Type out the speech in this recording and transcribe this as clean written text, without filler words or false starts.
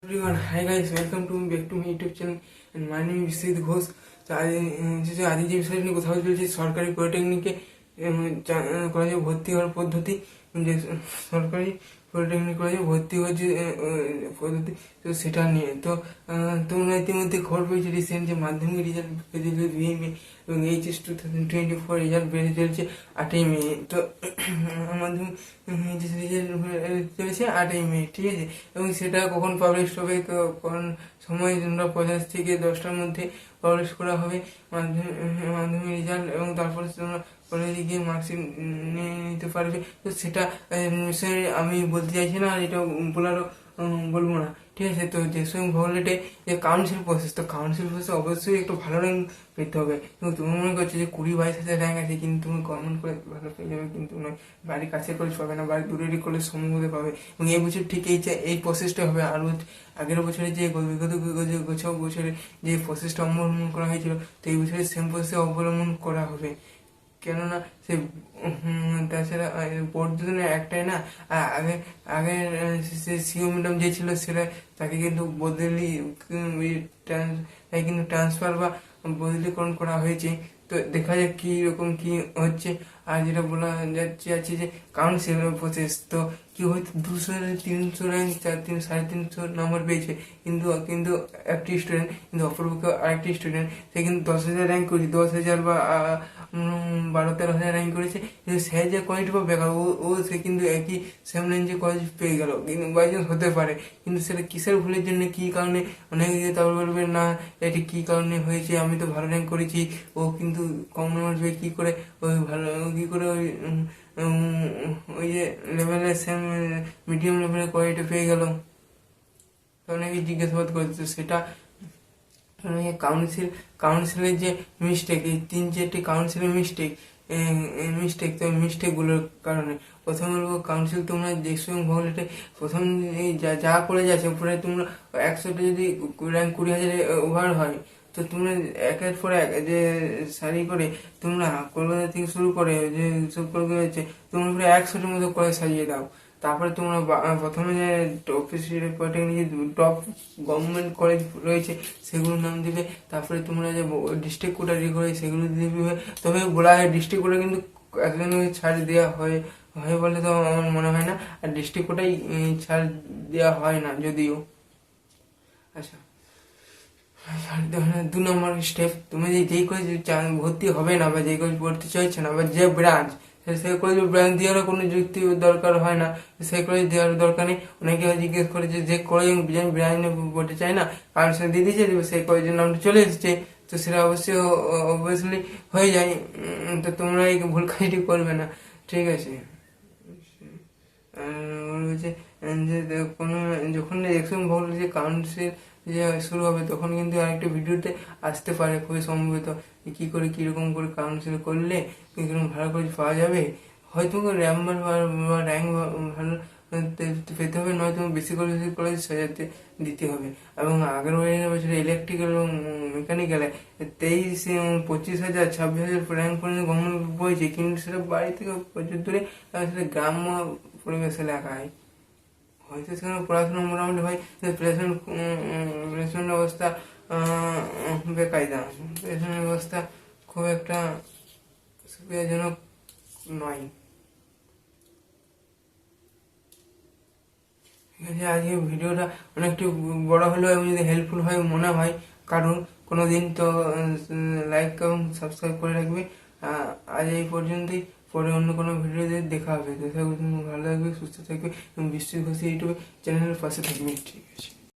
Everyone, hi guys, welcome to back to my YouTube channel and my name is Sid Ghosh. তো আজ যে বিষয় নিয়ে কথা বলছি সরকারি পলিটেকনিকে কলেজে ভর্তি হওয়ার পদ্ধতি, যে সরকারি পলিটেকনিক কলেজে ভর্তি হওয়ার যে পদ্ধতি, তো সেটা নিয়ে তো তোমরা ইতিমধ্যে খবর পেয়েছি রিসেন্ট যে মাধ্যমিক রেজাল্ট বেরিয়ে 2 মে এবং এইচএস 2024 রেজাল্ট বেরিয়ে চলেছে 8ই মে। তো মাধ্যমিক রেজাল্ট চলেছে 8ই মে, ঠিক আছে। এবং সেটা কখন পাবলিশ হবে, কখন সময় 50 থেকে 10টার মধ্যে পাবলিশ করা হবে মাধ্যমিক রেজাল্ট, এবং তারপরে তোমরা কলেজে গিয়ে মার্কশিট নিয়ে নিতে পারবে। তো সেটা বিষয়ে আমি বলতে চাইছি না, আর এটা বলারও বলবো না, ঠিক আছে। তো যে সঙ্গে ভূগোলেটে যে কাউন্সিল প্রসেস, তো কাউন্সিল প্রসেসে অবশ্যই একটু ভালো র্যাঙ্ক পেতে হবে। কিন্তু তুমি মনে করছো যে 20-22 হাজার র্যাঙ্ক আছে, কিন্তু তুমি গভর্নমেন্ট কলেজ ভালো পেয়ে যাবে, কিন্তু নয়, বাড়ির কাছে কলেজ পাবে না, বাড়ির দূরেরই কলেজ সম্ভবত পাবে। এবং এই বছর ঠিক এই প্রসেসটা হবে। আর আগের বছরে যে বিগত বছরে যে প্রসেসটা অবলম্বন করা হয়েছিল, তো এই বছরে সেম প্রসেস অবলম্বন করা হবে। কেননা সে তাছাড়া পর্যটনের একটাই না, আগে আগে সে সিও ম্যাডাম যে ছিল সেটা তাকে কিন্তু কিন্তু ট্রান্সফার বা বদলিকরণ করা হয়েছে। তো দেখা যাক কি রকম কি হচ্ছে। আর যেটা বলা যাচ্ছে আছে যে কাউন্সিল প্রসেস, তো কি হয়তো 200-300 র্যাঙ্ক 350 নম্বর পেয়েছে, কিন্তু কিন্তু একটি স্টুডেন্ট, কিন্তু অপরপক্ষে আরেকটি স্টুডেন্ট সে কিন্তু 10,000 র্যাঙ্ক করেছে, 10,000 বা 12-13,000 র্যাঙ্ক করেছে, কিন্তু সে যে কলেজটা পাবে বেকার, ও সে কিন্তু একই সেম রেঞ্জে কলেজ পেয়ে গেল, কিন্তু বাইচান্স হতে পারে। কিন্তু সেটা কিসের ভুলের জন্য, কি কারণে, অনেকে তারপর বলবে না এটি কি কারণে হয়েছে, আমি তো ভালো র্যাঙ্ক করেছি, ও কিন্তু কম নম্বর পেয়ে কি করে ওই ভালো কি করে ওই যে লেভেলে সেম মিডিয়াম লেভেলের কোয়ালিটি পেয়ে গেল। তো অনেকে জিজ্ঞাসাবাদ করছে সেটা কাউন্সিলের যে মিস্টেক, এই 3-4টি কাউন্সিলের মিস্টেক তো মিস্টেকগুলোর কারণে প্রথম বলবো কাউন্সিল তোমরা দেখছো ভূগোলেটে প্রথম যা করে যাচ্ছে উপরে তোমরা 100টা যদি র্যাঙ্ক 20,000 ওভার হয়, তো তোমরা একের পর এক যে সারি করে তোমরা কলকাতা থেকে শুরু করে যে সব কলকাতা হচ্ছে তোমরা পুরো 100টার মতো করে সাজিয়ে দাও। তারপরে তোমরা প্রথমে যে পলিটেকনিক টপ গভর্নমেন্ট কলেজ রয়েছে সেগুলোর নাম দিবে। তারপরে তোমরা যে ডিস্ট্রিক্ট কোটা করে সেগুলো দিবে। তবে বলা হয় ডিস্ট্রিক্ট কোটা কিন্তু একজনকে ছাড় দেওয়া হয় বলে তো আমার মনে হয় না, আর ডিস্ট্রিক্ট কোটাই ছাড় দেওয়া হয় না যদিও। আচ্ছা, 2 নম্বর স্টেপ, তুমি যেই কলেজ ভর্তি হবে না বা যেই কলেজ পড়তে চাইছে না বা যে ব্রাঞ্চ, সেই কলেজে ব্রাঞ্চ দেওয়ারও কোনো যুক্তি দরকার হয় না, সেই কলেজ দেওয়ার দরকার নেই। অনেকে জিজ্ঞেস করে যে কলেজ ব্রাঞ্চ পড়তে চায় না, কারণ সে দিয়ে দিয়েছে সেই কলেজের নামটা চলে এসেছে, তো সেটা অবভিয়াসলি হয়ে যায়। তো তোমরা এই ভুল কাজটি করবে না, ঠিক আছে। বলছে যে কোনো যখন ইলেকশন ভোট যে কাউন্সিল যে শুরু হবে তখন কিন্তু আরেকটা ভিডিওতে আসতে পারে খুবই সম্ভবত, কি করে কীরকম করে কাউন্সিল করলে কীরকম ভালো করে পাওয়া যাবে। হয়তো র্যাম্বার বা র্যাঙ্ক ভালো পেতে হবে, নয় তুমি বেশি করে সাজাতে দিতে হবে। এবং আগের বছরে ইলেকট্রিক্যাল এবং মেকানিক্যালে 23-25,000 26,000 র্যাঙ্ক পর্যন্ত গভর্নমেন্ট বইছে, কিন্তু সেটা বাড়ি থেকে প্রচুর দূরে, সেটা গ্রাম্য পরিবেশ এলাকায়। হয়তো সেখানে পড়াশোনা মোটামুটি হয়, প্লেসমেন্ট অবস্থা বেকায়দা, প্লেসমেন্ট অবস্থা খুব একটা সুবিধাজনক নয়। ঠিক আছে, আজকে ভিডিওটা অনেকটা বড় হলেও এবং যদি হেল্পফুল হয় মনে হয় কারণ কোনো দিন, তো লাইক এবং সাবস্ক্রাইব করে রাখবে। আজ এই পর্যন্তই, পরে অন্য কোনো ভিডিওতে দেখা হবে। ভালো থাকবে, সুস্থ থাকবে এবং বিশ্ব ঘোষী ইউটিউবে চ্যানেলের পাশে থাকবে, ঠিক আছে।